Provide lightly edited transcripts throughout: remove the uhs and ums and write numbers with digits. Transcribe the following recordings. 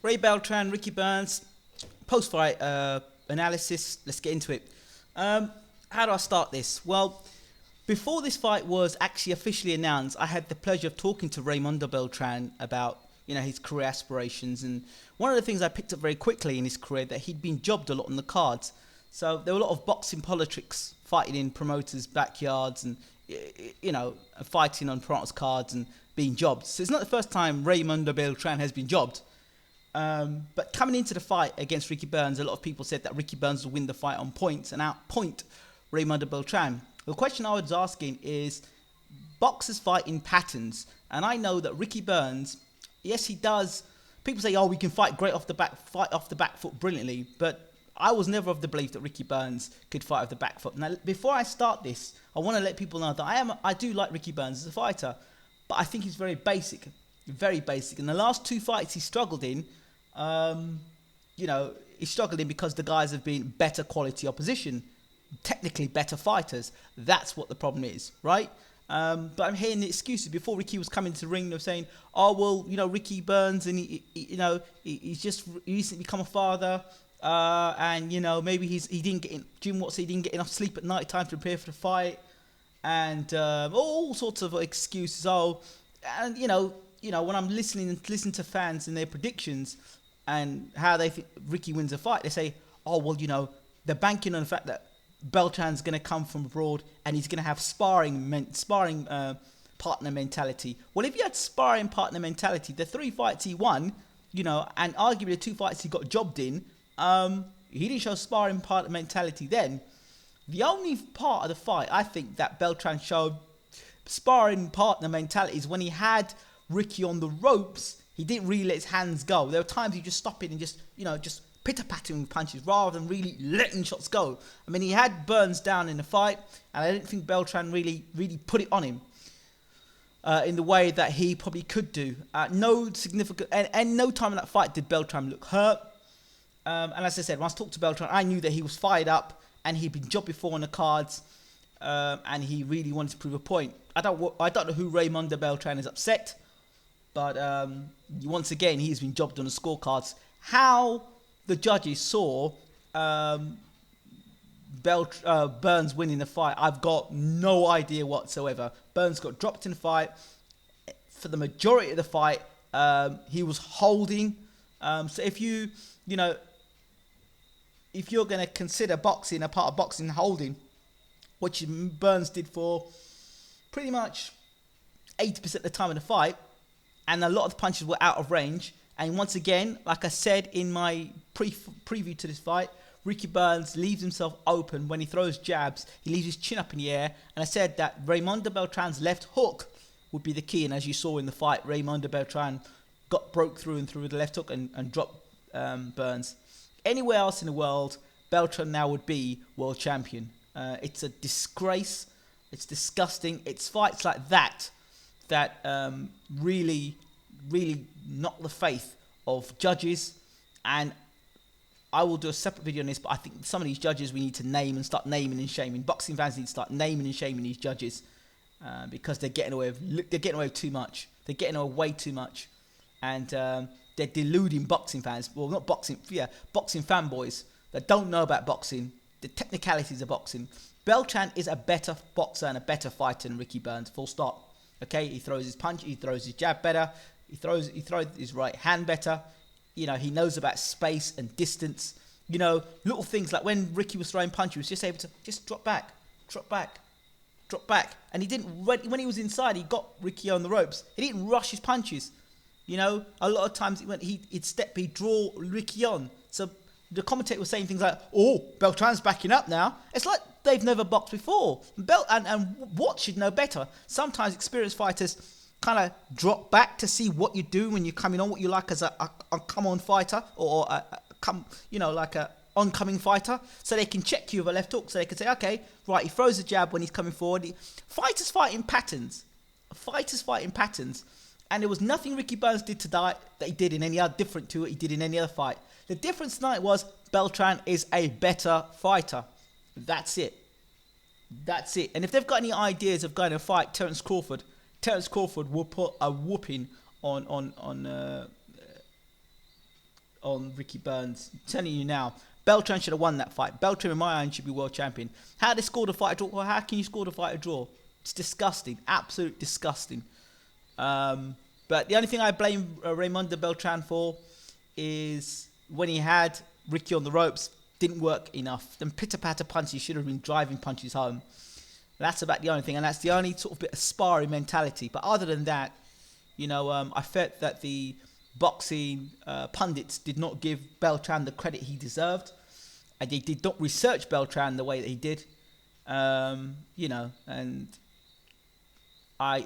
Ray Beltran, Ricky Burns, post-fight analysis. Let's get into it. How do I start this? Well, before this fight was actually officially announced, I had the pleasure of talking to Raymondo Beltran about his career aspirations, and one of the things I picked up very quickly in his career that he'd been jobbed a lot on the cards. So there were a lot of boxing politics, fighting in promoters' backyards, and fighting on promoters' cards and being jobbed. So it's not the first time Raymondo Beltran has been jobbed. But coming into the fight against Ricky Burns, a lot of people said that Ricky Burns will win the fight on points and outpoint Raymondo Beltran. The question I was asking is, boxers fight in patterns, and I know that Ricky Burns, yes, he does. People say, "Oh, we can fight off the back foot brilliantly," but I was never of the belief that Ricky Burns could fight off the back foot. Now, before I start this, I want to let people know that I do like Ricky Burns as a fighter, but I think he's very basic. In the last two fights he struggled in, he struggled in because the guys have been better quality opposition, technically better fighters. That's what the problem is, right? But I'm hearing the excuses. Before Ricky was coming to the ring, they were saying, "Oh, well, Ricky Burns, and he's just recently become a father, and maybe he didn't get in." Jim Watson, he didn't get enough sleep at night time to prepare for the fight, and all sorts of excuses. Oh, and when I'm listening to fans and their predictions and how they think Ricky wins a fight, they say, "Oh, well, they're banking on the fact that Beltran's going to come from abroad and he's going to have sparring partner mentality." Well, if you had sparring partner mentality, the 3 fights he won, and arguably the 2 fights he got jobbed in, he didn't show sparring partner mentality then. The only part of the fight I think that Beltran showed sparring partner mentality is when he had Ricky on the ropes. He didn't really let his hands go. There were times he just stopped it and just pitter-pattering with punches rather than really letting shots go. I mean, he had Burns down in the fight, and I didn't think Beltran really put it on him in the way that he probably could do. No significant, and no time in that fight did Beltran look hurt. And as I said, when I talked to Beltran, I knew that he was fired up and he'd been jobbed before on the cards, and he really wanted to prove a point. I don't know who Raymondo Beltran is upset, but once again, he's been jobbed on the scorecards. How the judges saw Burns winning the fight, I've got no idea whatsoever. Burns got dropped in the fight. For the majority of the fight, he was holding. So if you're going to consider boxing a part of boxing holding, which Burns did for pretty much 80% of the time of the fight, and a lot of the punches were out of range. And once again, like I said in my preview to this fight, Ricky Burns leaves himself open when he throws jabs. He leaves his chin up in the air. And I said that Raymondo Beltran's left hook would be the key. And as you saw in the fight, Raymondo Beltran broke through and through with the left hook and dropped Burns. Anywhere else in the world, Beltran now would be world champion. It's a disgrace. It's disgusting. It's fights like that really knock the faith of judges, and I will do a separate video on this, but I think some of these judges we need to name and start naming and shaming. Boxing fans need to start naming and shaming these judges because they're getting away with too much. They're getting away way too much, and they're deluding boxing fans. Well, not boxing, boxing fanboys that don't know about boxing, the technicalities of boxing. Beltran is a better boxer and a better fighter than Ricky Burns. Full stop. Okay, he throws his punch, he throws his jab better. He throws his right hand better. He knows about space and distance. Little things like when Ricky was throwing punches, he was just able to just drop back. And he didn't, when he was inside, he got Ricky on the ropes. He didn't rush his punches. A lot of times he'd draw Ricky on. So the commentator was saying things like, "Oh, Beltran's backing up now." It's like they've never boxed before. And Watt should know better. Sometimes experienced fighters kind of drop back to see what you do when you're coming on, what you like as a come-on fighter or like a oncoming fighter, so they can check you with a left hook, so they can say, okay, right, he throws a jab when he's coming forward. Fighters fight in patterns, and there was nothing Ricky Burns did tonight that he did in any other different to what he did in any other fight. The difference tonight was Beltran is a better fighter. That's it. And if they've got any ideas of going to fight Terence Crawford will put a whooping on on Ricky Burns. I'm telling you now, Beltran should have won that fight. Beltran, in my mind, should be world champion. How they scored a fight a draw? Well, how can you score the fight a draw? It's disgusting, absolute disgusting. But the only thing I blame Raymundo Beltran for is when he had Ricky on the ropes, didn't work enough. Them pitter-patter punches should have been driving punches home. That's about the only thing, and that's the only sort of bit of sparring mentality. But other than that, you know, I felt that the boxing pundits did not give Beltran the credit he deserved, and they did not research Beltran the way that he did. You know, and I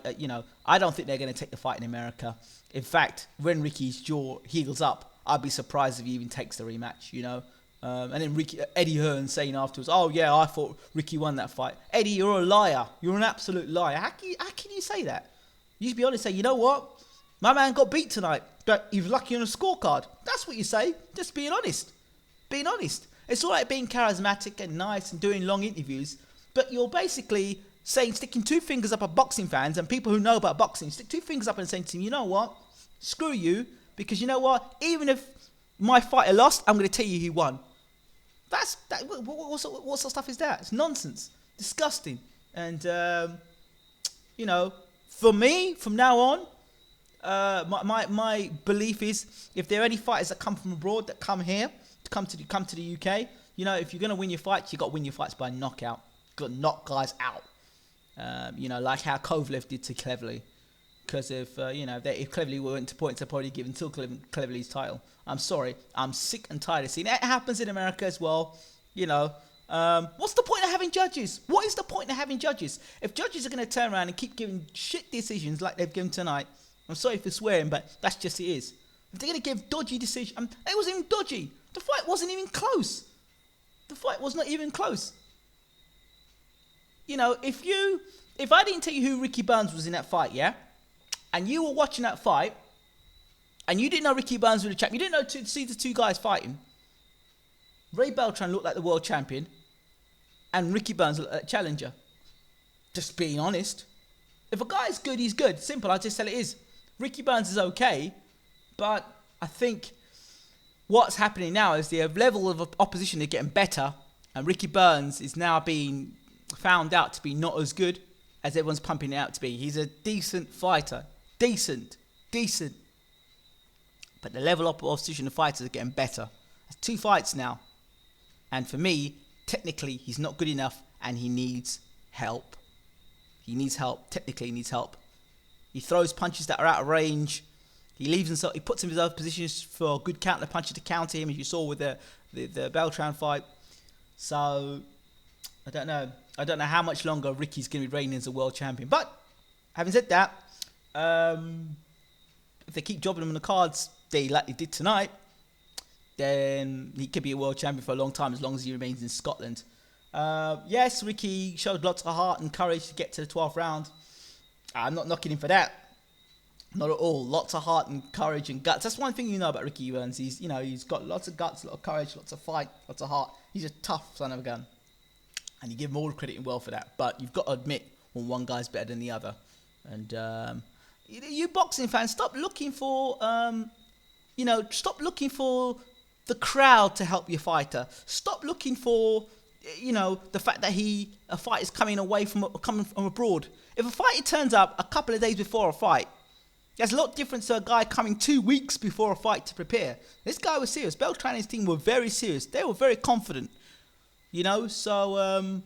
don't think they're going to take the fight in America. In fact, when Ricky's jaw heals up, I'd be surprised if he even takes the rematch, you know. And then Eddie Hearn saying afterwards, oh yeah, I thought Ricky won that fight. Eddie, you're a liar. You're an absolute liar. How can you say that? You should be honest and say, you know what? My man got beat tonight. But he was lucky on a scorecard. That's what you say. Just being honest. Being honest. It's all right being charismatic and nice and doing long interviews, but you're basically sticking two fingers up at boxing fans and people who know about boxing, stick two fingers up and saying to them, you know what? Screw you, because you know what? Even if my fighter lost, I'm going to tell you who won. What sort of stuff is that? It's nonsense. Disgusting. And, you know, for me, from now on, my belief is if there are any fighters that come from abroad that come here, come to the UK, you know, if you're going to win your fights, you got to win your fights by knockout. Got to knock guys out. You know, like how Kovalev did to Cleverly. Because if Cleverly went to points, they'd probably given to Cleverly's title. I'm sorry. I'm sick and tired of seeing it. It happens in America as well. You know, what's the point of having judges? What is the point of having judges? If judges are going to turn around and keep giving shit decisions like they've given tonight, I'm sorry for swearing, but that's just it is. If they're going to give dodgy decisions, it wasn't even dodgy. The fight wasn't even close. The fight was not even close. You know, if I didn't tell you who Ricky Burns was in that fight, yeah, and you were watching that fight, and you didn't know Ricky Burns was the champion, you didn't know see the two guys fighting, Ray Beltran looked like the world champion, and Ricky Burns looked like the challenger. Just being honest. If a guy's good, he's good. Simple, I just tell it is. Ricky Burns is okay, but I think what's happening now is the level of opposition is getting better, and Ricky Burns is now being found out to be not as good as everyone's pumping it out to be. He's a decent fighter. Decent. But the level of opposition of fighters are getting better. That's 2 fights now. And for me, technically, he's not good enough and he needs help. He needs help. Technically, he needs help. He throws punches that are out of range. He leaves himself. He puts himself in positions for good counter punches to counter him, as you saw with the Beltran fight. So I don't know. I don't know how much longer Ricky's going to be reigning as a world champion. But having said that, if they keep jobbing him on the cards, like they did tonight, then he could be a world champion for a long time as long as he remains in Scotland. Yes, Ricky showed lots of heart and courage to get to the 12th round. I'm not knocking him for that. Not at all. Lots of heart and courage and guts. That's one thing you know about Ricky Burns. He's got lots of guts, a lot of courage, lots of fight, lots of heart. He's a tough son of a gun. And you give him all the credit and well for that. But you've got to admit when one guy's better than the other. And you boxing fans, stop looking for, stop looking for the crowd to help your fighter. Stop looking for, the fact that a fight is coming from abroad. If a fighter turns up a couple of days before a fight, there's a lot different to a guy coming 2 weeks before a fight to prepare. This guy was serious. Beltran and his team were very serious. They were very confident. So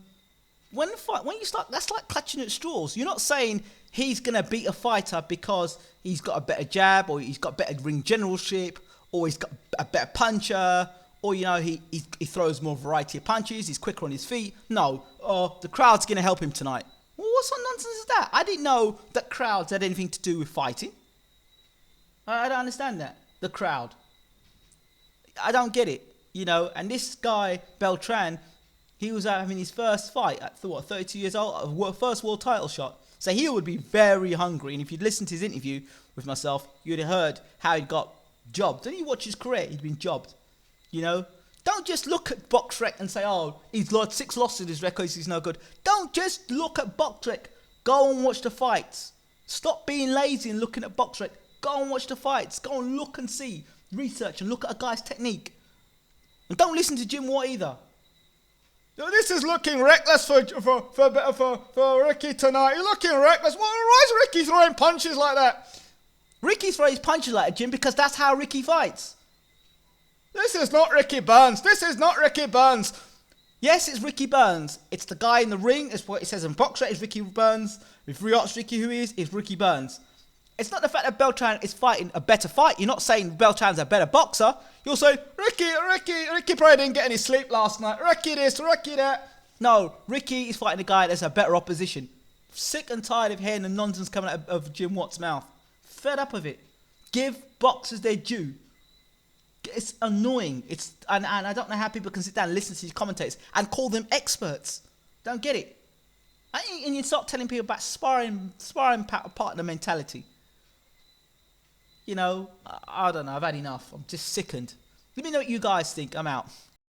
when you start, that's like clutching at straws. You're not saying he's going to beat a fighter because he's got a better jab or he's got better ring generalship or he's got a better puncher or, he throws more variety of punches, he's quicker on his feet. No, the crowd's going to help him tonight. Well, what sort of nonsense is that? I didn't know that crowds had anything to do with fighting. I don't understand that. The crowd. I don't get it. And this guy, Beltran, he was having his first fight at 32 years old, first world title shot. So he would be very hungry. And if you'd listened to his interview with myself, you'd have heard how he got jobbed. Don't you watch his career? He'd been jobbed. Don't just look at BoxRec and say, oh, he's lost 6 losses in his record, he's no good. Don't just look at BoxRec. Go and watch the fights. Stop being lazy and looking at BoxRec. Go and watch the fights. Go and look and see. research and look at a guy's technique. And don't listen to Jim Watt either. This is looking reckless for Ricky tonight. You're looking reckless. Why is Ricky throwing punches like that? Ricky throws punches like that, Jim, because that's how Ricky fights. This is not Ricky Burns. This is not Ricky Burns. Yes, it's Ricky Burns. It's the guy in the ring. It's what it says in Boxer. It's Ricky Burns. If you ask Ricky who he is, it's Ricky Burns. It's not the fact that Beltran is fighting a better fight. You're not saying Beltran's a better boxer. You're saying, Ricky probably didn't get any sleep last night. Ricky this, Ricky that. No, Ricky is fighting a guy that's a better opposition. Sick and tired of hearing the nonsense coming out of Jim Watt's mouth. Fed up of it. Give boxers their due. It's annoying. And I don't know how people can sit down and listen to these commentators and call them experts. Don't get it. And you start telling people about sparring partner mentality. You know, I don't know. I've had enough. I'm just sickened. Let me know what you guys think. I'm out.